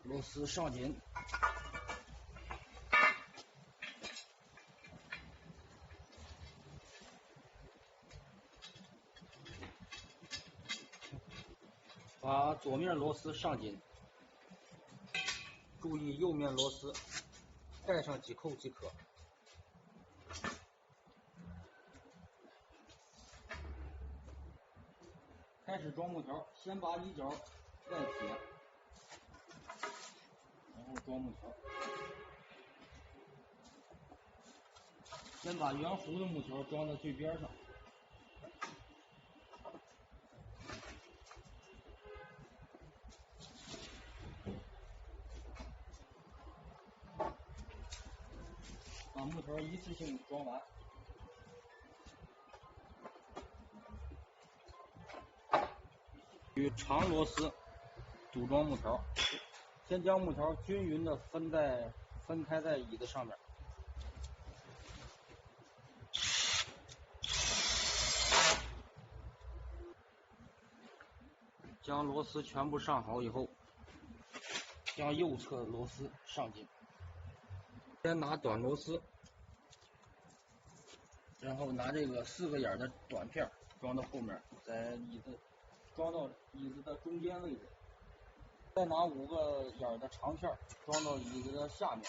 螺丝上紧。把左面螺丝上紧，注意右面螺丝盖上几扣即可。开始装木条，先把里角外撇，然后装木条。先把圆弧的木条装在最边上。把木条一次性装完。与长螺丝组装木条，先将木条均匀的分开在椅子上面。将螺丝全部上好以后，将右侧螺丝上紧。先拿短螺丝，然后拿这个4个眼的短片装到后面，装到椅子的中间位置。再拿5个眼的长片装到椅子的下面。